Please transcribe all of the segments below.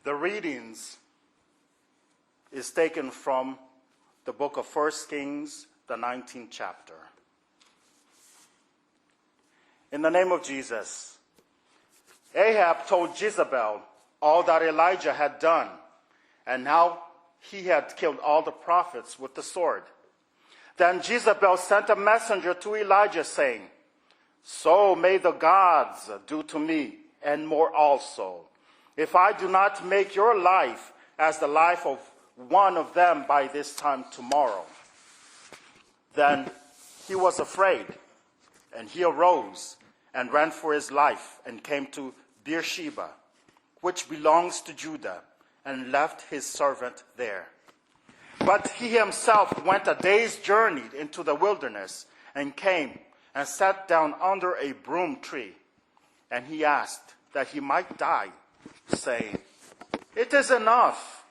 The readings is taken from the book of 1 Kings, the 19th chapter. In the name of Jesus, Ahab told Jezebel all that Elijah had done, and how he had killed all the prophets with the sword. Then Jezebel sent a messenger to Elijah, saying, "So may the gods do to me, and more also, if I do not make your life as the life of one of them by this time tomorrow." Then he was afraid, and he arose and ran for his life and came to Beersheba, which belongs to Judah, and left his servant there. But he himself went a day's journey into the wilderness and came and sat down under a broom tree. And he asked that he might die, saying, "It is enough.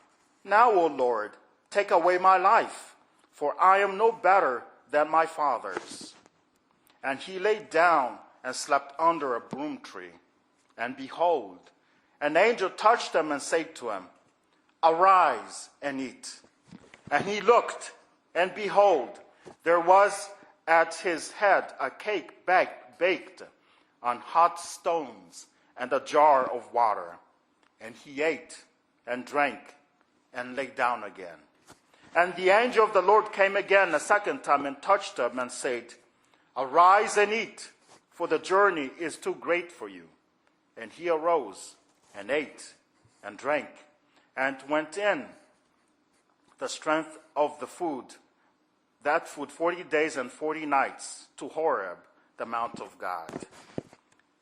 Now, O Lord, take away my life, for I am no better than my fathers." And he lay down and slept under a broom tree. And behold, an angel touched him and said to him, "Arise and eat." And he looked, and behold, there was at his head a cake baked on hot stones and a jar of water. And he ate and drank and lay down again. And the angel of the Lord came again a second time and touched him and said, "Arise and eat, for the journey is too great for you." And he arose and ate and drank and went in the strength of the food, that food 40 days and 40 nights, to Horeb, the mount of God.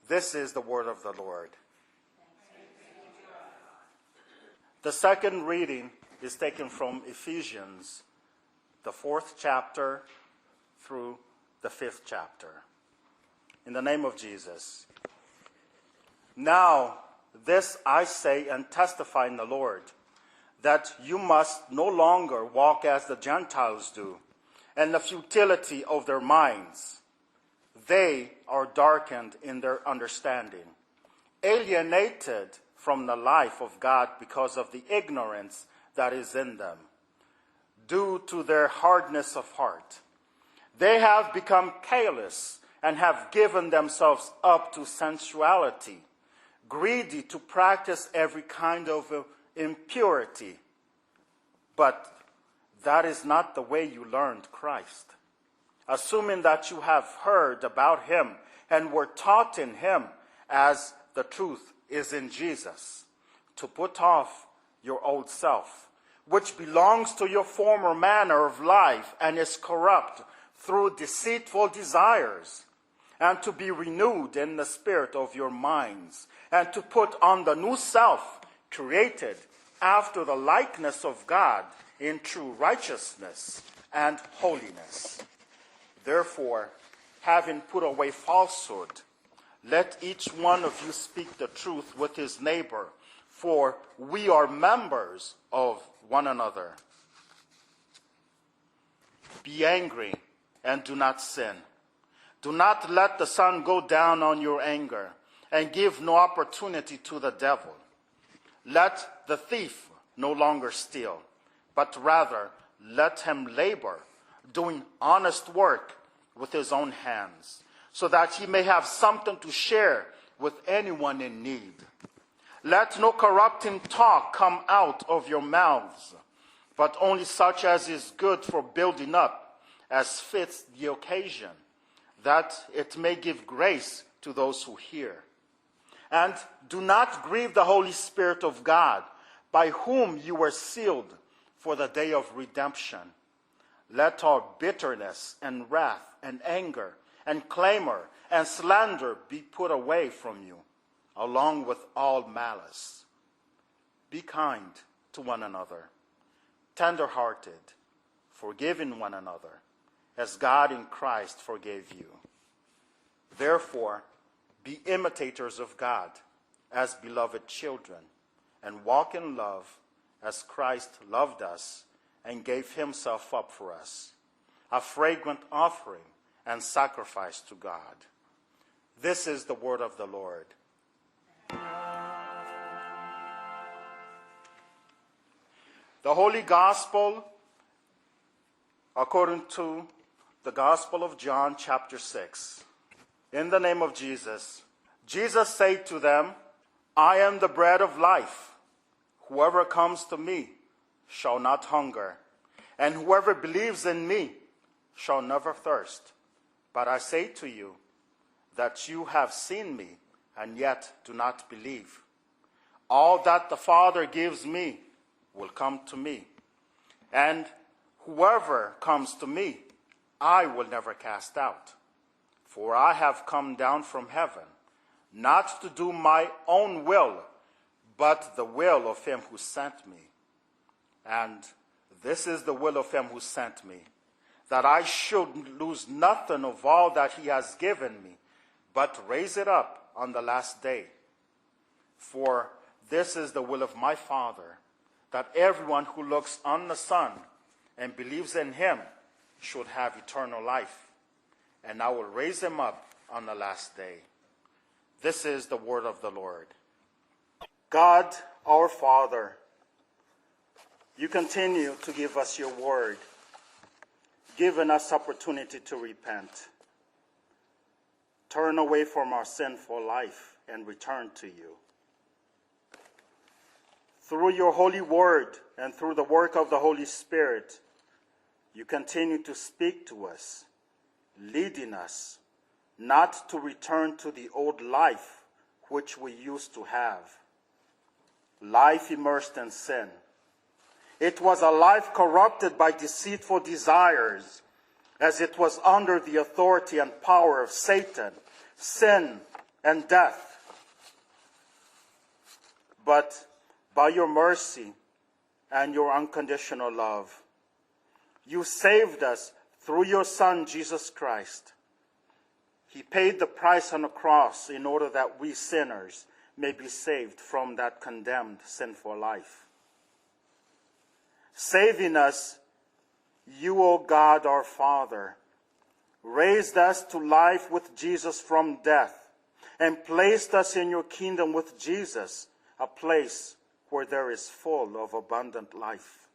This is the word of the Lord. The second reading is taken from Ephesians, the 4th chapter through the 5th chapter. In the name of Jesus. Now, this I say and testify in the Lord, that you must no longer walk as the Gentiles do, in the futility of their minds. They are darkened in their understanding, alienated from the life of God because of the ignorance that is in them, due to their hardness of heart. They have become careless and have given themselves up to sensuality, greedy to practice every kind of impurity. But that is not the way you learned Christ. Assuming that you have heard about him and were taught in him, as the truth is in Jesus, to put off your old self, which belongs to your former manner of life and is corrupt through deceitful desires, and to be renewed in the spirit of your minds, and to put on the new self, created after the likeness of God in true righteousness and holiness. Therefore, having put away falsehood, let each one of you speak the truth with his neighbor, for we are members of one another. Be angry and do not sin. Do not let the sun go down on your anger, and give no opportunity to the devil. Let the thief no longer steal, but rather let him labor, doing honest work with his own hands, so that he may have something to share with anyone in need. Let no corrupting talk come out of your mouths, but only such as is good for building up, as fits the occasion, that it may give grace to those who hear. And do not grieve the Holy Spirit of God, by whom you were sealed for the day of redemption. Let all bitterness and wrath and anger and clamor and slander be put away from you, along with all malice. Be kind to one another, tender-hearted, forgiving one another, as God in Christ forgave you. Therefore, be imitators of God as beloved children, and walk in love as Christ loved us and gave himself up for us, a fragrant offering and sacrifice to God. This is the word of the Lord. The Holy Gospel according to the Gospel of John, chapter 6. In the name of Jesus, Jesus said to them, I am the bread of life. Whoever comes to me shall not hunger, and whoever believes in me shall never thirst. But I say to you that you have seen me, and yet do not believe. All that the Father gives me will come to me, and whoever comes to me, I will never cast out. For I have come down from heaven, not to do my own will, but the will of him who sent me. And this is the will of him who sent me, that I should lose nothing of all that he has given me, but raise it up on the last day. For this is the will of my Father, that everyone who looks on the Son and believes in him should have eternal life, and I will raise him up on the last day. This is the word of the Lord. God, our Father, you continue to give us your word, giving us opportunity to repent, turn away from our sinful life, and return to you. Through your holy word and through the work of the Holy Spirit, you continue to speak to us, leading us not to return to the old life which we used to have, life immersed in sin. It was a life corrupted by deceitful desires, as it was under the authority and power of Satan, sin, and death. But by your mercy and your unconditional love, you saved us through your Son, Jesus Christ. He paid the price on the cross in order that we sinners may be saved from that condemned sinful life. Saving us, you, O God, our Father, raised us to life with Jesus from death and placed us in your kingdom with Jesus, a place where there is full of abundant life.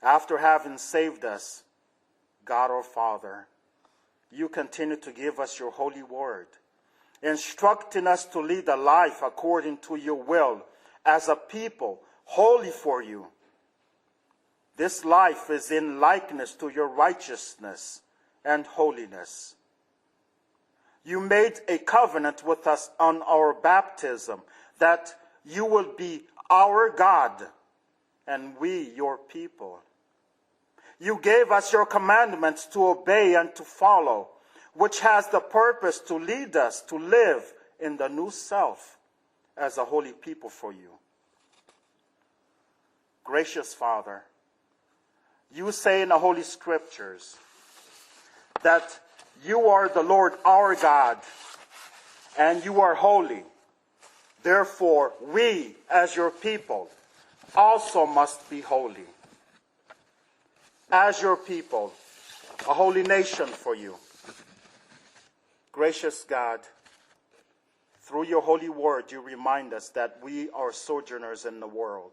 After having saved us, God our Father, you continue to give us your holy word, instructing us to lead a life according to your will as a people holy for you. This life is in likeness to your righteousness and holiness. You made a covenant with us on our baptism that you will be our God and we your people. You gave us your commandments to obey and to follow, which has the purpose to lead us to live in the new self as a holy people for you. Gracious Father, you say in the Holy Scriptures that you are the Lord our God and you are holy. Therefore, we as your people also must be holy. As your people, a holy nation for you. Gracious God, through your holy word, you remind us that we are sojourners in the world.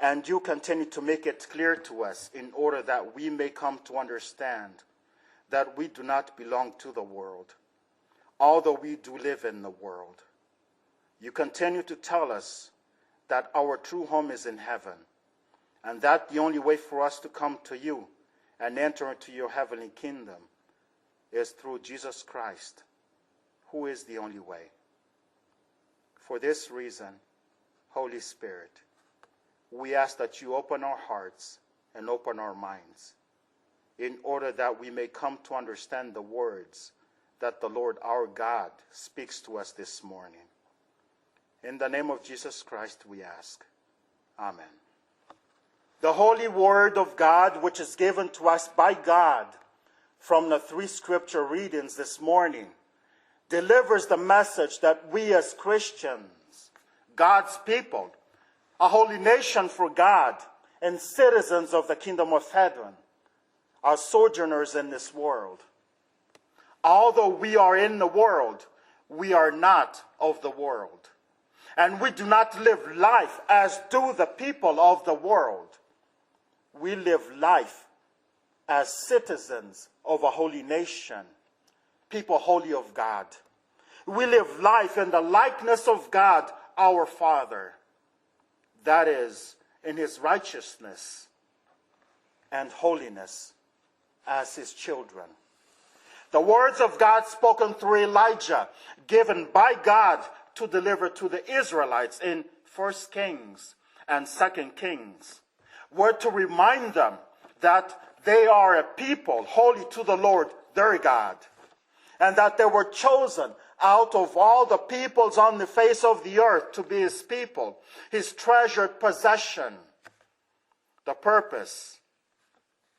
And you continue to make it clear to us in order that we may come to understand that we do not belong to the world, although we do live in the world. You continue to tell us that our true home is in heaven, and that the only way for us to come to you and enter into your heavenly kingdom is through Jesus Christ, who is the only way. For this reason, Holy Spirit, we ask that you open our hearts and open our minds in order that we may come to understand the words that the Lord our God speaks to us this morning. In the name of Jesus Christ we ask. Amen. The holy word of God, which is given to us by God from the 3 scripture readings this morning, delivers the message that we as Christians, God's people, a holy nation for God, and citizens of the kingdom of heaven, are sojourners in this world. Although we are in the world, we are not of the world. And we do not live life as do the people of the world. We live life as citizens of a holy nation, people holy of God. We live life in the likeness of God, our Father. That is, in his righteousness and holiness as his children. The words of God spoken through Elijah, given by God to deliver to the Israelites in 1 Kings and 2 Kings, were to remind them that they are a people holy to the Lord their God, and that they were chosen out of all the peoples on the face of the earth to be his people, his treasured possession. The purpose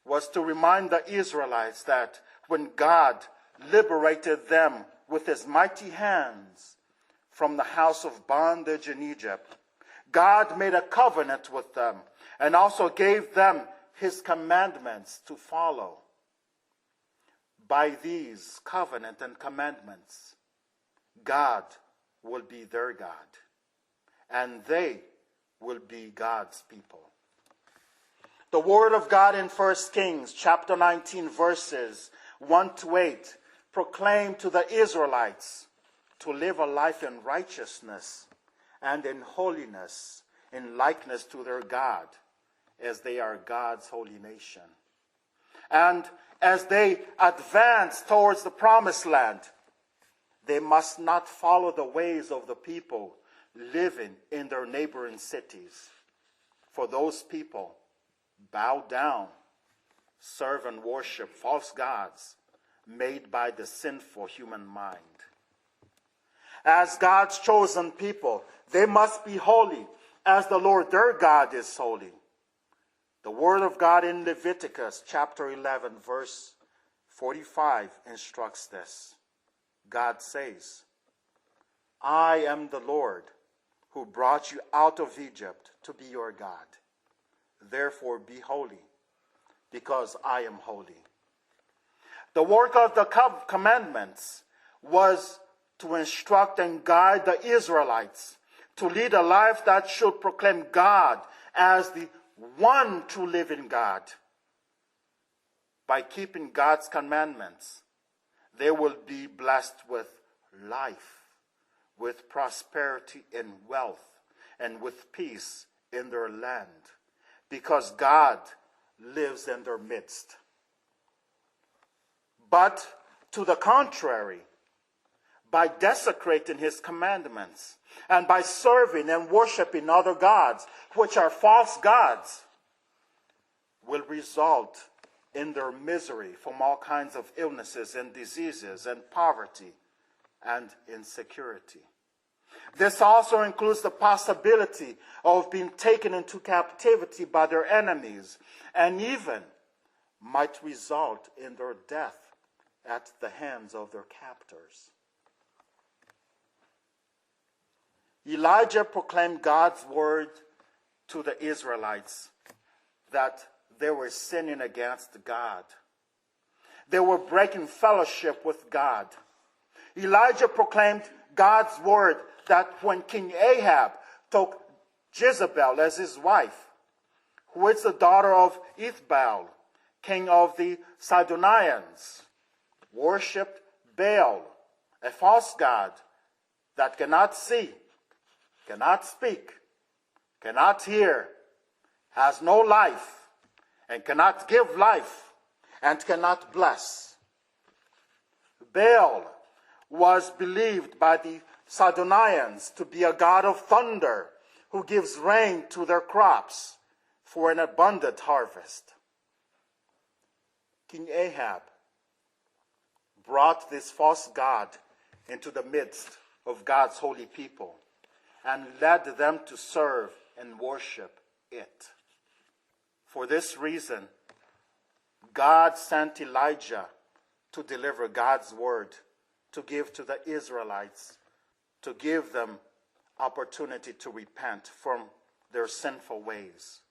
was to remind the Israelites that when God liberated them with his mighty hands from the house of bondage in Egypt, God made a covenant with them and also gave them his commandments to follow. By these covenant and commandments, God will be their God, and they will be God's people. The word of God in 1 Kings chapter 19 verses 1 to 8 proclaim to the Israelites to live a life in righteousness and in holiness, in likeness to their God, as they are God's holy nation. And as they advance towards the promised land, they must not follow the ways of the people living in their neighboring cities. For those people bow down, serve and worship false gods made by the sinful human mind. As God's chosen people, they must be holy as the Lord their God is holy. The word of God in Leviticus chapter 11 verse 45 instructs this. God says, I am the Lord who brought you out of Egypt to be your God. Therefore be holy, because I am holy. The work of the commandments was to instruct and guide the Israelites to lead a life that should proclaim God as the one true living God. By keeping God's commandments, they will be blessed with life, with prosperity and wealth, and with peace in their land, because God lives in their midst. But to the contrary, by desecrating his commandments and by serving and worshiping other gods, which are false gods, will result in their misery from all kinds of illnesses and diseases and poverty and insecurity. This also includes the possibility of being taken into captivity by their enemies, and even might result in their death at the hands of their captors. Elijah proclaimed God's word to the Israelites that they were sinning against God. They were breaking fellowship with God. Elijah proclaimed God's word that when King Ahab took Jezebel as his wife, who is the daughter of Ethbaal, king of the Sidonians, worshipped Baal, a false god that cannot see, cannot speak, cannot hear, has no life, and cannot give life, and cannot bless. Baal was believed by the Sidonians to be a god of thunder who gives rain to their crops for an abundant harvest. King Ahab brought this false god into the midst of God's holy people and led them to serve and worship it. For this reason, God sent Elijah to deliver God's word, to give to the Israelites, to give them opportunity to repent from their sinful ways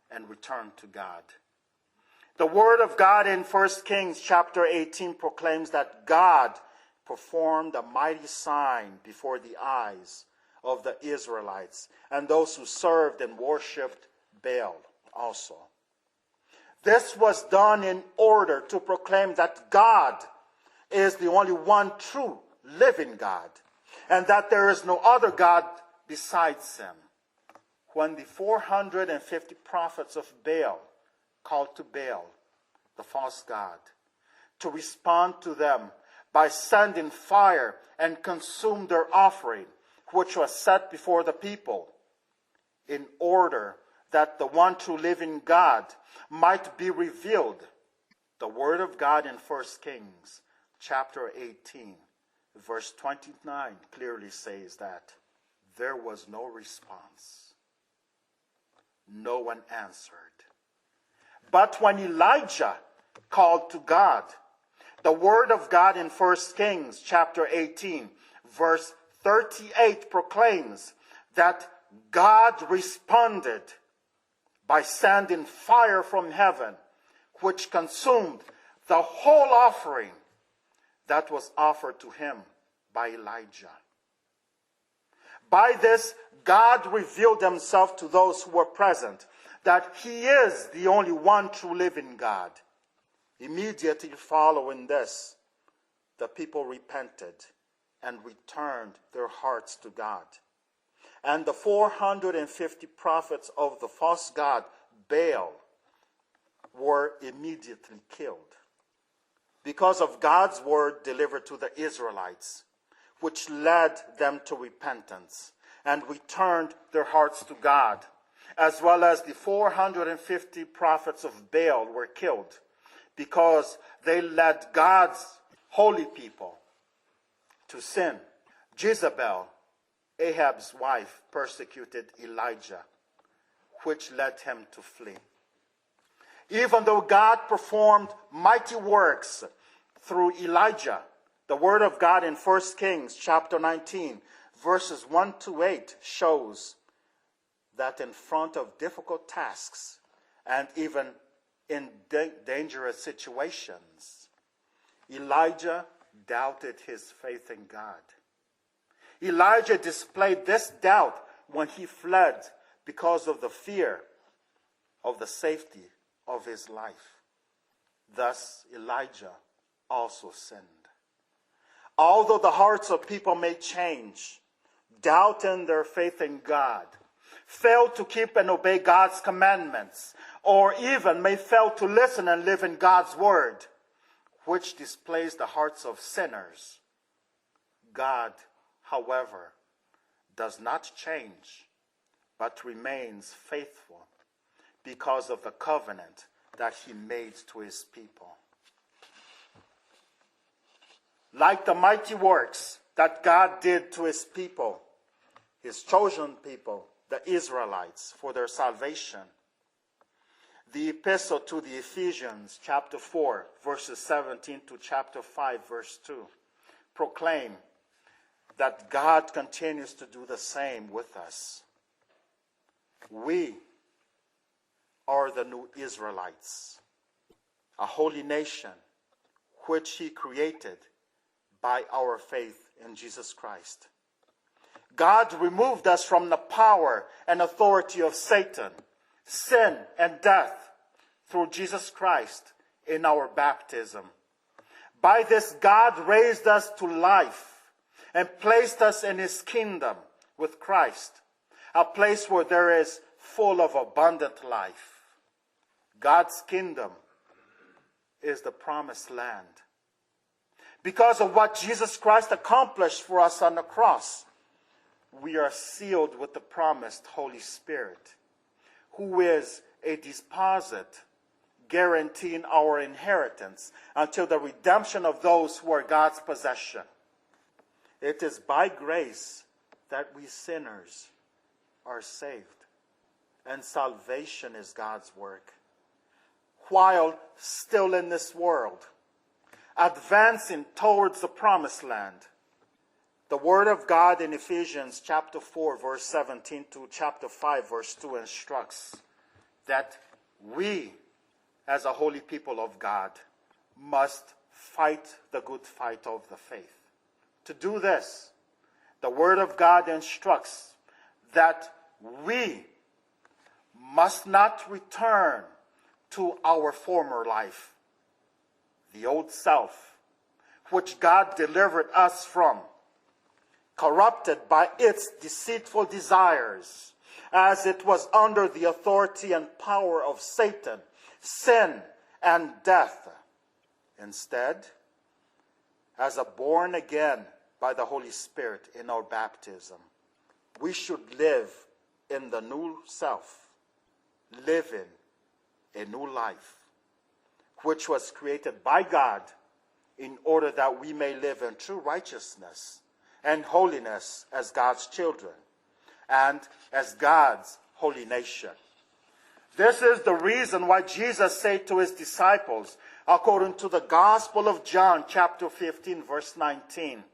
and return to God. The word of God in 1 Kings chapter 18 proclaims that God performed a mighty sign before the eyes of the Israelites and those who served and worshipped Baal also. This was done in order to proclaim that God is the only one true living God, and that there is no other God besides him. When the 450 prophets of Baal called to Baal, the false god, to respond to them by sending fire and consume their offering, which was set before the people, in order that the one true living God might be revealed. The word of God in 1 Kings chapter 18, verse 29 clearly says that there was no response. No one answered. But when Elijah called to God, the word of God in 1 Kings chapter 18, verse 38 proclaims that God responded by sending fire from heaven, which consumed the whole offering that was offered to him by Elijah. By this, God revealed himself to those who were present, that he is the only one true living God. Immediately following this, the people repented and returned their hearts to God. And the 450 prophets of the false god Baal were immediately killed because of God's word delivered to the Israelites, which led them to repentance and returned their hearts to God, as well as the 450 prophets of Baal were killed because they led God's holy people to sin. Jezebel, Ahab's wife, persecuted Elijah, which led him to flee. Even though God performed mighty works through Elijah, the word of God in 1 Kings chapter 19, verses 1 to 8 shows that in front of difficult tasks and even in dangerous situations, Elijah doubted his faith in God. Elijah displayed this doubt when he fled because of the fear of the safety of his life. Thus, Elijah also sinned. Although the hearts of people may change, doubt in their faith in God, fail to keep and obey God's commandments, or even may fail to listen and live in God's word, which displays the hearts of sinners, God, however, does not change, but remains faithful because of the covenant that he made to his people. Like the mighty works that God did to his people, his chosen people, the Israelites, for their salvation, the epistle to the Ephesians, chapter 4, verses 17 to chapter 5, verse 2, proclaim that God continues to do the same with us. We are the new Israelites, a holy nation which he created by our faith in Jesus Christ. God removed us from the power and authority of Satan, sin, and death through Jesus Christ in our baptism. By this, God raised us to life and placed us in his kingdom with Christ, a place where there is full of abundant life. God's kingdom is the promised land. Because of what Jesus Christ accomplished for us on the cross, we are sealed with the promised Holy Spirit, who is a deposit guaranteeing our inheritance until the redemption of those who are God's possession. It is by grace that we sinners are saved, and salvation is God's work. While still in this world, advancing towards the promised land, the word of God in Ephesians chapter 4, verse 17 to chapter 5, verse 2 instructs that we, as a holy people of God, must fight the good fight of the faith. To do this, the Word of God instructs that we must not return to our former life, the old self, which God delivered us from, corrupted by its deceitful desires, as it was under the authority and power of Satan, sin, and death. Instead, as a born again by the Holy Spirit in our baptism, we should live in the new self, living a new life, which was created by God in order that we may live in true righteousness and holiness as God's children and as God's holy nation. This is the reason why Jesus said to his disciples, according to the Gospel of John, chapter 15, verse 19,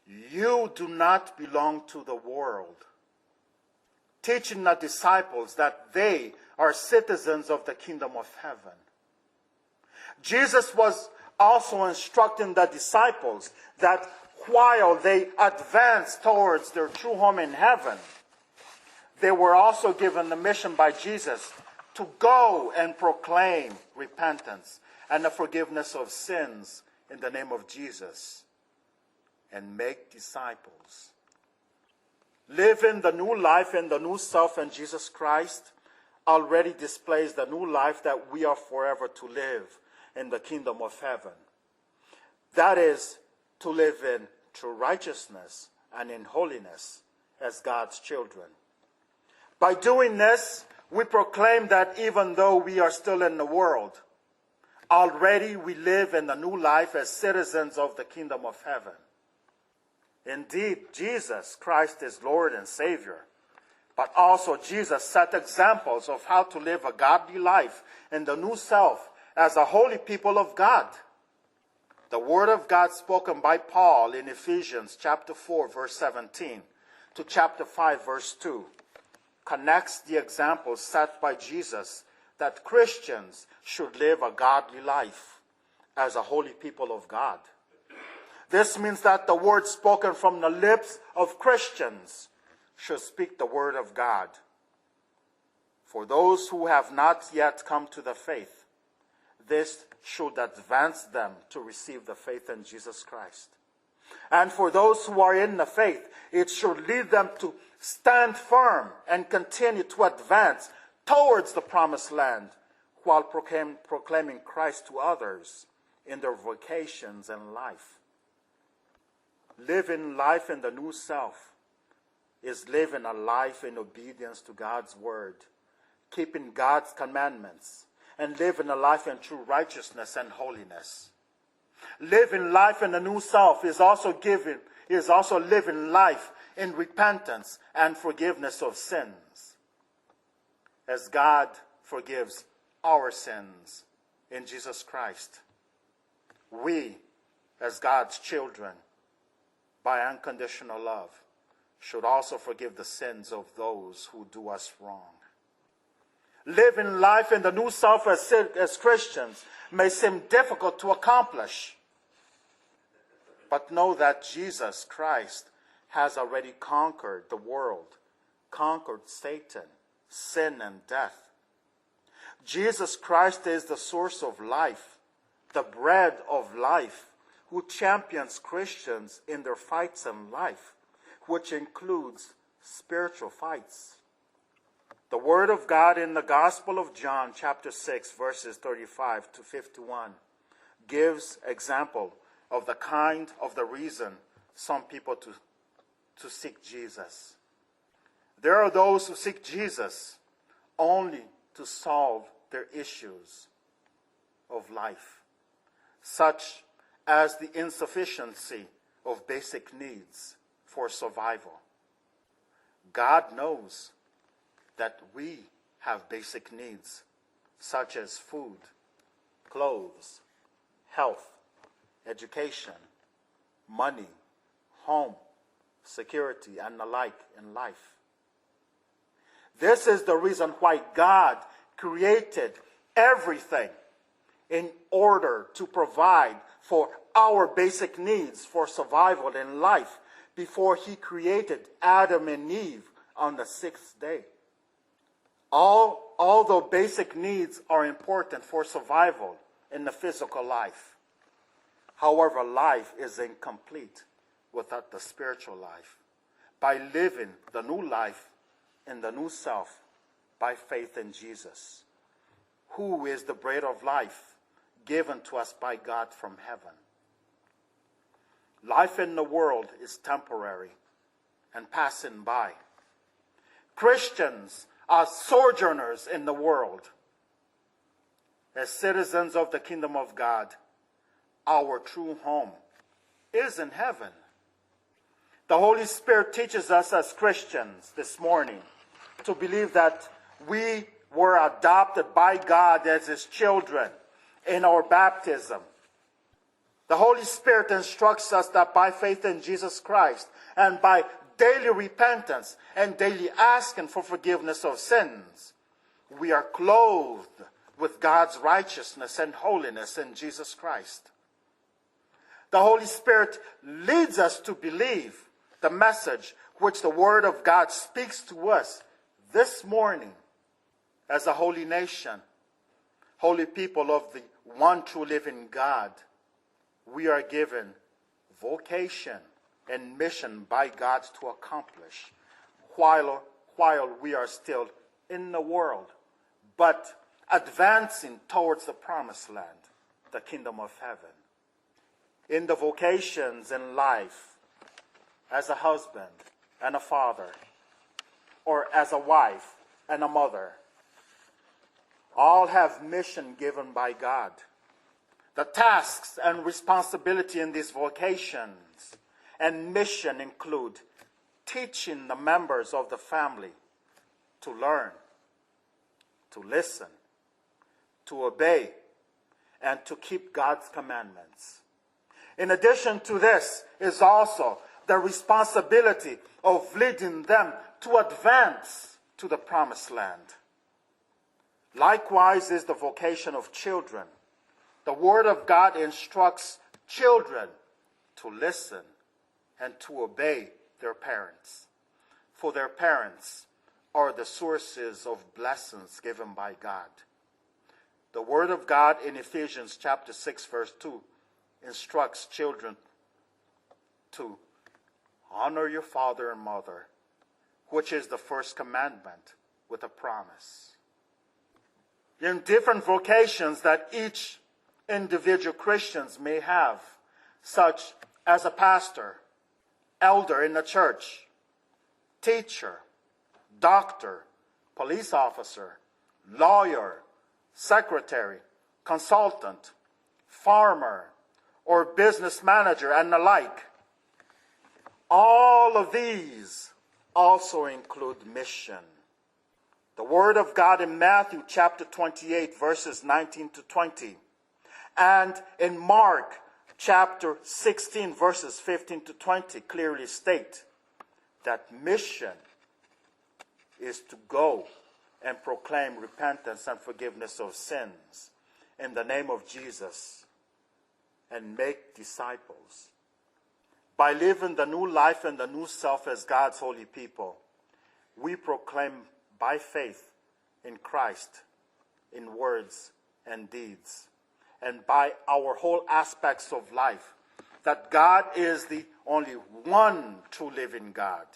"You do not belong to the world," teaching the disciples that they are citizens of the kingdom of heaven. Jesus was also instructing the disciples that while they advanced towards their true home in heaven, they were also given the mission by Jesus to go and proclaim repentance and the forgiveness of sins in the name of Jesus and make disciples. Living the new life and the new self in Jesus Christ already displays the new life that we are forever to live in the kingdom of heaven. That is, to live in true righteousness and in holiness as God's children. By doing this, we proclaim that even though we are still in the world, already we live in the new life as citizens of the kingdom of heaven. Indeed, Jesus Christ is Lord and Savior, but also Jesus set examples of how to live a godly life in the new self as a holy people of God. The word of God spoken by Paul in Ephesians chapter 4, verse 17 to chapter 5, verse 2 connects the examples set by Jesus that Christians should live a godly life as a holy people of God. This means that the word spoken from the lips of Christians should speak the word of God. For those who have not yet come to the faith, this should advance them to receive the faith in Jesus Christ. And for those who are in the faith, it should lead them to stand firm and continue to advance towards the promised land while proclaiming Christ to others in their vocations and life. Living life in the new self is living a life in obedience to God's word, keeping God's commandments, and living a life in true righteousness and holiness. Living life in the new self is also living life in repentance and forgiveness of sins, as God forgives our sins in Jesus Christ. We, as God's children, by unconditional love, should also forgive the sins of those who do us wrong. Living life in the new self as Christians may seem difficult to accomplish, but know that Jesus Christ has already conquered the world, conquered Satan, sin, and death. Jesus Christ is the source of life, the bread of life, who champions Christians in their fights in life, which includes spiritual fights. The word of God in the Gospel of John, chapter 6, verses 35 to 51, gives example of the reason some people to seek Jesus. There are those who seek Jesus only to solve their issues of life, such as the insufficiency of basic needs for survival. God knows that we have basic needs, such as food, clothes, health, education, money, home, security, and the like in life. This is the reason why God created everything in order to provide for our basic needs for survival in life, before he created Adam and Eve on the sixth day. Although basic needs are important for survival in the physical life, however, life is incomplete without the spiritual life. By living the new life in the new self by faith in Jesus, who is the bread of life given to us by God from heaven. Life in the world is temporary and passing by. Christians are sojourners in the world. As citizens of the kingdom of God, our true home is in heaven. The Holy Spirit teaches us as Christians this morning to believe that we were adopted by God as his children in our baptism. The Holy Spirit instructs us that by faith in Jesus Christ and by daily repentance and daily asking for forgiveness of sins, we are clothed with God's righteousness and holiness in Jesus Christ. The Holy Spirit leads us to believe the message which the Word of God speaks to us this morning as a holy nation, holy people of the one true living God. We are given vocation and mission by God to accomplish while we are still in the world, but advancing towards the promised land, the kingdom of heaven. In the vocations in life, as a husband and a father, or as a wife and a mother, all have mission given by God. The tasks and responsibility in these vocations and mission include teaching the members of the family to learn, to listen, to obey, and to keep God's commandments. In addition to this is also the responsibility of leading them to advance to the promised land. Likewise is the vocation of children. The Word of God instructs children to listen and to obey their parents, for their parents are the sources of blessings given by God. The Word of God in Ephesians chapter 6, verse 2 instructs children to honor your father and mother, which is the first commandment with a promise. In different vocations that each individual Christians may have, such as a pastor, elder in the church, teacher, doctor, police officer, lawyer, secretary, consultant, farmer, or business manager, and the like. All of these also include mission. The Word of God in Matthew chapter 28, verses 19 to 20, and in Mark chapter 16, verses 15 to 20, clearly state that mission is to go and proclaim repentance and forgiveness of sins in the name of Jesus and make disciples. By living the new life and the new self as God's holy people, we proclaim by faith in Christ, in words and deeds, and by our whole aspects of life, that God is the only one true living God,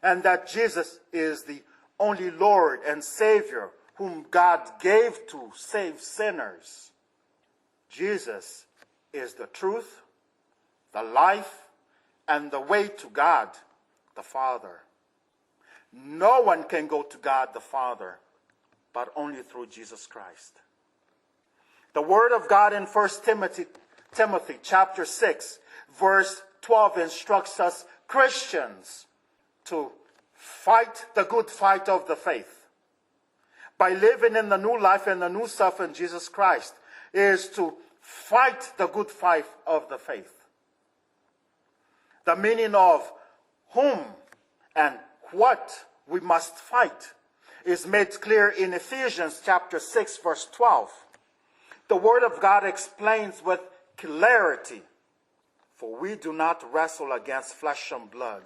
and that Jesus is the only Lord and Savior whom God gave to save sinners. Jesus is the truth, the life, and the way to God the Father. No one can go to God the Father but only through Jesus Christ. The Word of God in 1 Timothy chapter 6, verse 12 instructs us Christians to fight the good fight of the faith. By living in the new life and the new self in Jesus Christ is to fight the good fight of the faith. The meaning of whom and what we must fight is made clear in Ephesians chapter 6, verse 12. The Word of God explains with clarity For we do not wrestle against flesh and blood,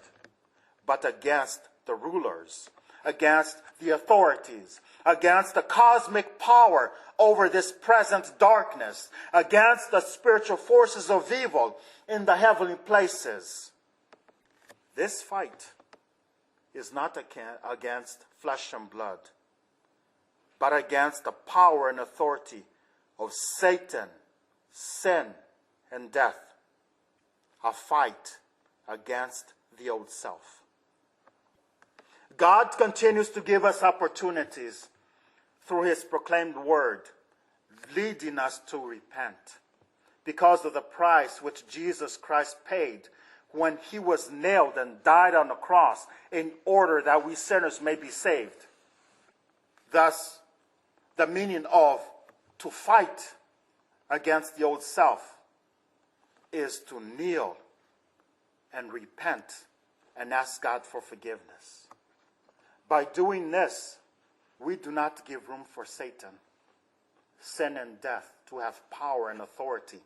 but against the rulers, against the authorities, against the cosmic power over this present darkness, against the spiritual forces of evil in the heavenly places. This fight is not against flesh and blood, but against the power and authority of Satan, sin, and death. A fight against the old self. God continues to give us opportunities through his proclaimed word, leading us to repent because of the price which Jesus Christ paid when he was nailed and died on the cross in order that we sinners may be saved. Thus, the meaning of to fight against the old self is to kneel and repent and ask God for forgiveness. By doing this, we do not give room for Satan, sin and death to have power and authority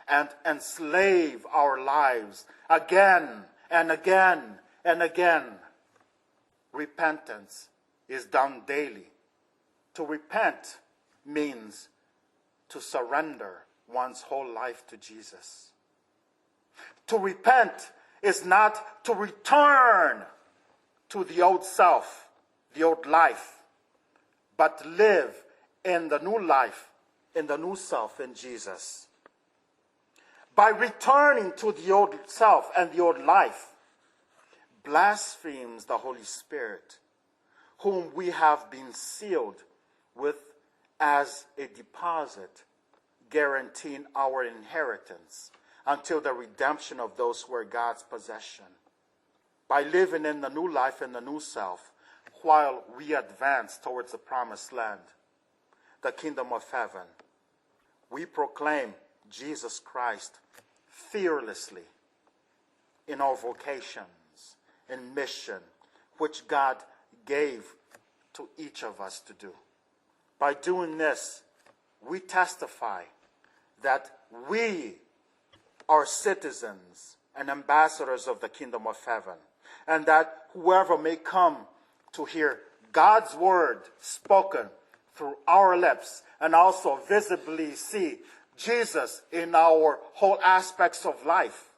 and enslave our lives again and again and again. Repentance is done daily. To repent means to surrender one's whole life to Jesus. To repent is not to return to the old self, the old life, but live in the new life, in the new self in Jesus. By returning to the old self and the old life, blasphemes the Holy Spirit, whom we have been sealed with as a deposit, guaranteeing our inheritance until the redemption of those who are God's possession. By living in the new life and the new self, while we advance towards the promised land, the kingdom of heaven, we proclaim Jesus Christ fearlessly in our vocations and mission, which God gave to each of us to do. By doing this, we testify that we are citizens and ambassadors of the kingdom of heaven, and that whoever may come to hear God's word spoken through our lips and also visibly see Jesus in our whole aspects of life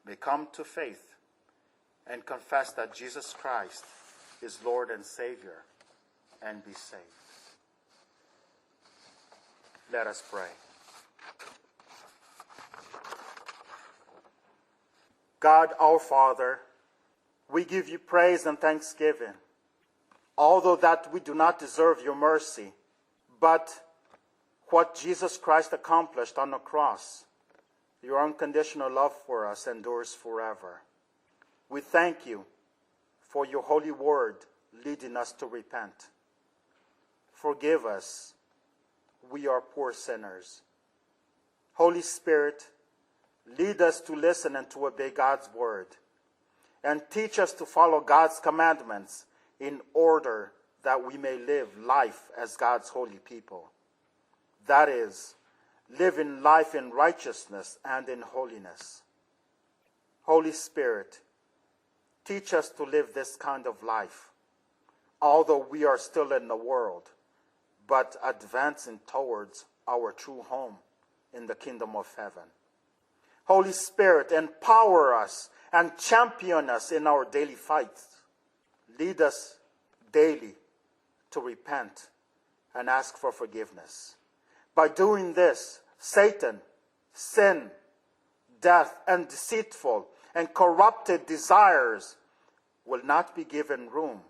may come to faith and confess that Jesus Christ is Lord and Savior and be saved. Let us pray. God our Father, we give you praise and thanksgiving, although that we do not deserve your mercy, but what Jesus Christ accomplished on the cross, your unconditional love for us endures forever. We thank you for your holy word leading us to repent. Forgive us, we are poor sinners. Holy Spirit, lead us to listen and to obey God's word, and teach us to follow God's commandments in order that we may live life as God's holy people. That is, living life in righteousness and in holiness. Holy Spirit, teach us to live this kind of life, although we are still in the world, but advancing towards our true home in the kingdom of heaven. Holy Spirit, empower us and champion us in our daily fights. Lead us daily to repent and ask for forgiveness. By doing this, Satan, sin, death, and deceitful and corrupted desires will not be given room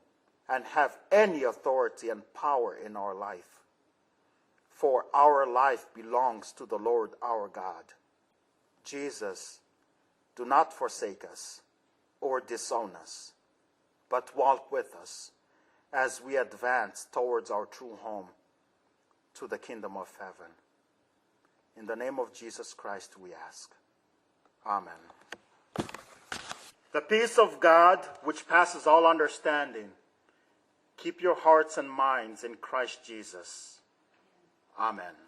and have any authority and power in our life. For our life belongs to the Lord our God. Jesus, do not forsake us or disown us, but walk with us as we advance towards our true home, to the kingdom of heaven. In the name of Jesus Christ we ask. Amen. The peace of God, which passes all understanding, keep your hearts and minds in Christ Jesus. Amen.